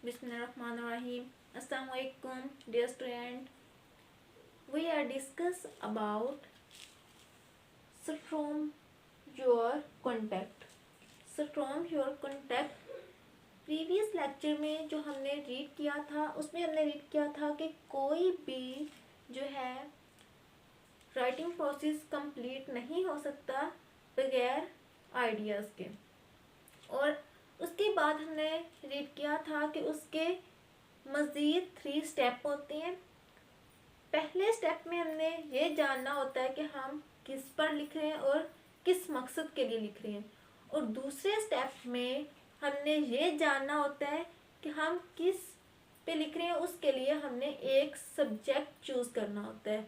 Bismillahirrahmanirrahim. Assalamualaikum, dear student. We are discuss about storm your contact. Storm your contact. Previous lecture में जो हमने read किया था उसमें हमने रीड किया था कि कोई भी जो है राइटिंग प्रोसेस कंप्लीट नहीं हो सकता बगैर आइडियाज़ के। और उसके बाद हमने रीड किया था कि उसके मज़ीद 3 स्टेप होते हैं। पहले स्टेप में हमने ये जानना होता है कि हम किस पर लिख रहे हैं और किस मकसद के लिए लिख रहे हैं। और दूसरे स्टेप में हमने ये जानना होता है कि हम किस पे लिख रहे हैं, उसके लिए हमने एक सब्जेक्ट चूज़ करना होता है।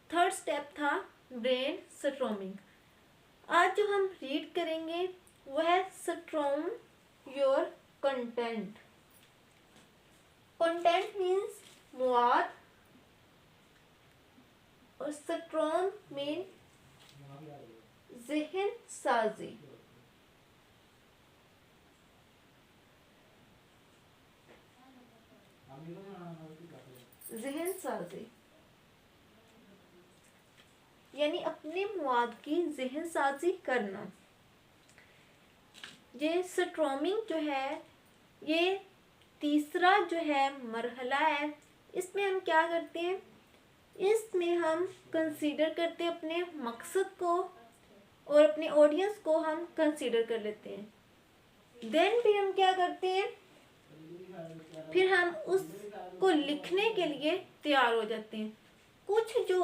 थर्ड स्टेप था ब्रेन स्टॉर्मिंग। आज जो हम रीड करेंगे वह है storm your content. Content means मवाद और स्टॉर्म मीन ज़हन साजी। ज़हन साजी यानी अपने मवाद की ज़हन साजी करना। ये स्टॉर्मिंग जो है ये तीसरा जो है मरहला है। इसमें हम क्या करते हैं, इसमें हम कंसीडर करते हैं अपने मकसद को और अपने ऑडियंस को हम कंसीडर कर लेते हैं। देन फिर हम क्या करते हैं, फिर हम उसको लिखने के लिए तैयार हो जाते हैं। कुछ जो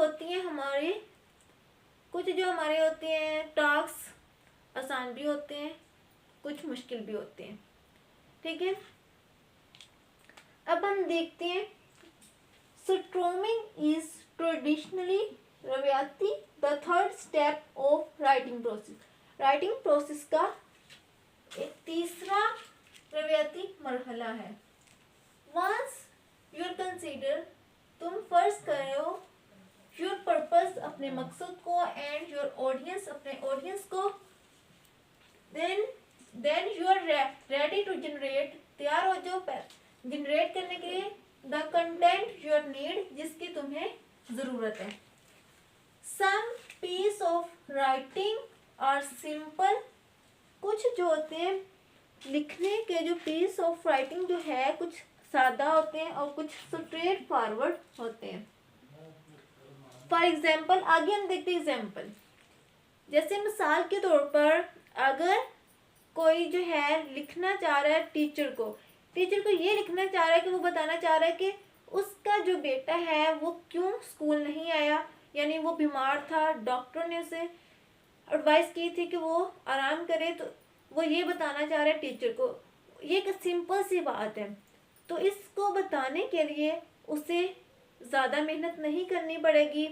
हमारे होते हैं टास्क आसान भी होते हैं, कुछ मुश्किल भी होते हैं। ठीक है, अब हम देखते हैं स्टॉर्मिंग इज ट्रेडिशनली रवायती the third step of writing process. Writing process का एक तीसरा रवायती मरहला है। वंस यूर कंसीडर, तुम फर्ज कर रहे हो योर पर्पस अपने मकसद को एंड योर ऑडियंस अपने ऑडियंस को, then you are ready to generate, तैयार हो जाओ जनरेट करने के लिए द कंटेंट यूर नीड, जिसकी तुम्हें ज़रूरत है। Some piece of writing are simple, कुछ जो होते हैं लिखने के जो पीस ऑफ राइटिंग जो है कुछ सादा होते हैं और कुछ स्ट्रेट फॉरवर्ड होते हैं। फॉर एग्जाम्पल, आगे हम देखते हैं एग्जाम्पल। जैसे मिसाल के तौर पर अगर कोई जो है लिखना चाह रहा है टीचर को ये लिखना चाह रहा है कि वो बताना चाह रहा है कि उसका जो बेटा है वो क्यों स्कूल नहीं आया, यानी वो बीमार था, डॉक्टर ने उसे एडवाइस की थी कि वो आराम करे, तो वो ये बताना चाह रहा है टीचर को। ये एक सिंपल सी बात है, तो इसको बताने के लिए उसे ज़्यादा मेहनत नहीं करनी पड़ेगी,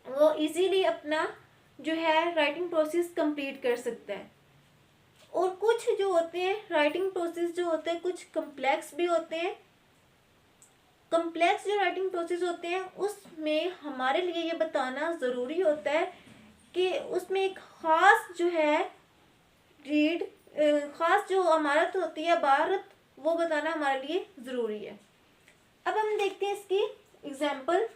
वो इजीली अपना जो है राइटिंग प्रोसेस कंप्लीट कर सकता है। और कुछ जो होते हैं राइटिंग प्रोसेस जो होते हैं कुछ कम्प्लेक्स भी होते हैं। कम्प्लेक्स जो राइटिंग प्रोसेस होते हैं उसमें हमारे लिए ये बताना ज़रूरी होता है कि उसमें एक ख़ास जो है ख़ास जो इमारत होती है इबारत, वो बताना हमारे लिए ज़रूरी है। अब हम देखते हैं इसकी example.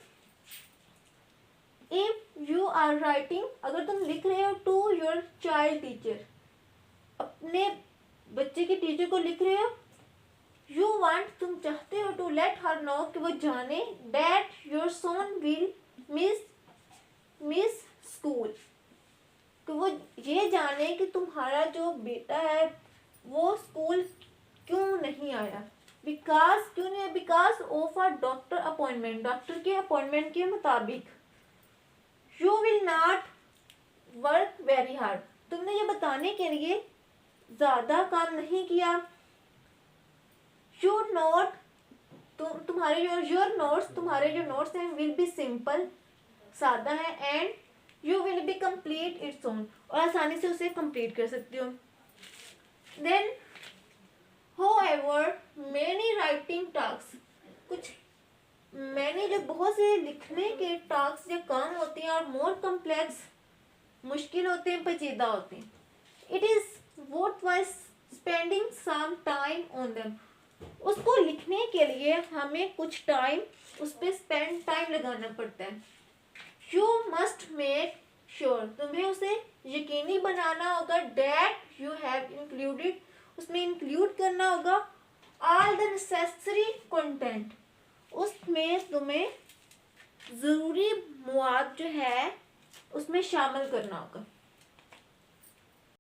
If you are writing, अगर तुम लिख रहे हो टू योर चाइल्ड टीचर, अपने बच्चे के टीचर को लिख रहे हो। यू वांट, तुम चाहते हो टू लेट हर नो, कि वो जाने that your son will miss school, कि वो ये जाने कि तुम्हारा जो बेटा है वो स्कूल क्यों नहीं आया। क्यों नहीं, because of a doctor appointment, doctor के अपॉइंटमेंट के मुताबिक। You will not work very hard, तुमने ये बताने के लिए ज़्यादा काम नहीं किया। यू नोट, तुम्हारे तुम्हारे जो नोट्स हैं विल बी सिंपल, सादा है, and you will be complete its own, और आसानी से उसे कंप्लीट कर सकती हो। देन होएवर मैनी राइटिंग टास्क, कुछ मैंने जो बहुत से लिखने के टास्क या काम होते हैं और मोर कम्प्लेक्स, मुश्किल होते हैं, पेचीदा होते हैं। It is worthwhile spending some time on them, उसको लिखने के लिए हमें कुछ टाइम उस पर स्पेंड टाइम लगाना पड़ता है। यू मस्ट मेक श्योर, तुम्हें उसे यकीनी बनाना होगा, डेट यू हैव इंक्लूडेड, उसमें इंक्लूड करना होगा ऑल द नेसेसरी कंटेंट, उसमें तुम्हें ज़रूरी मवाद जो है उसमें शामिल करना होगा।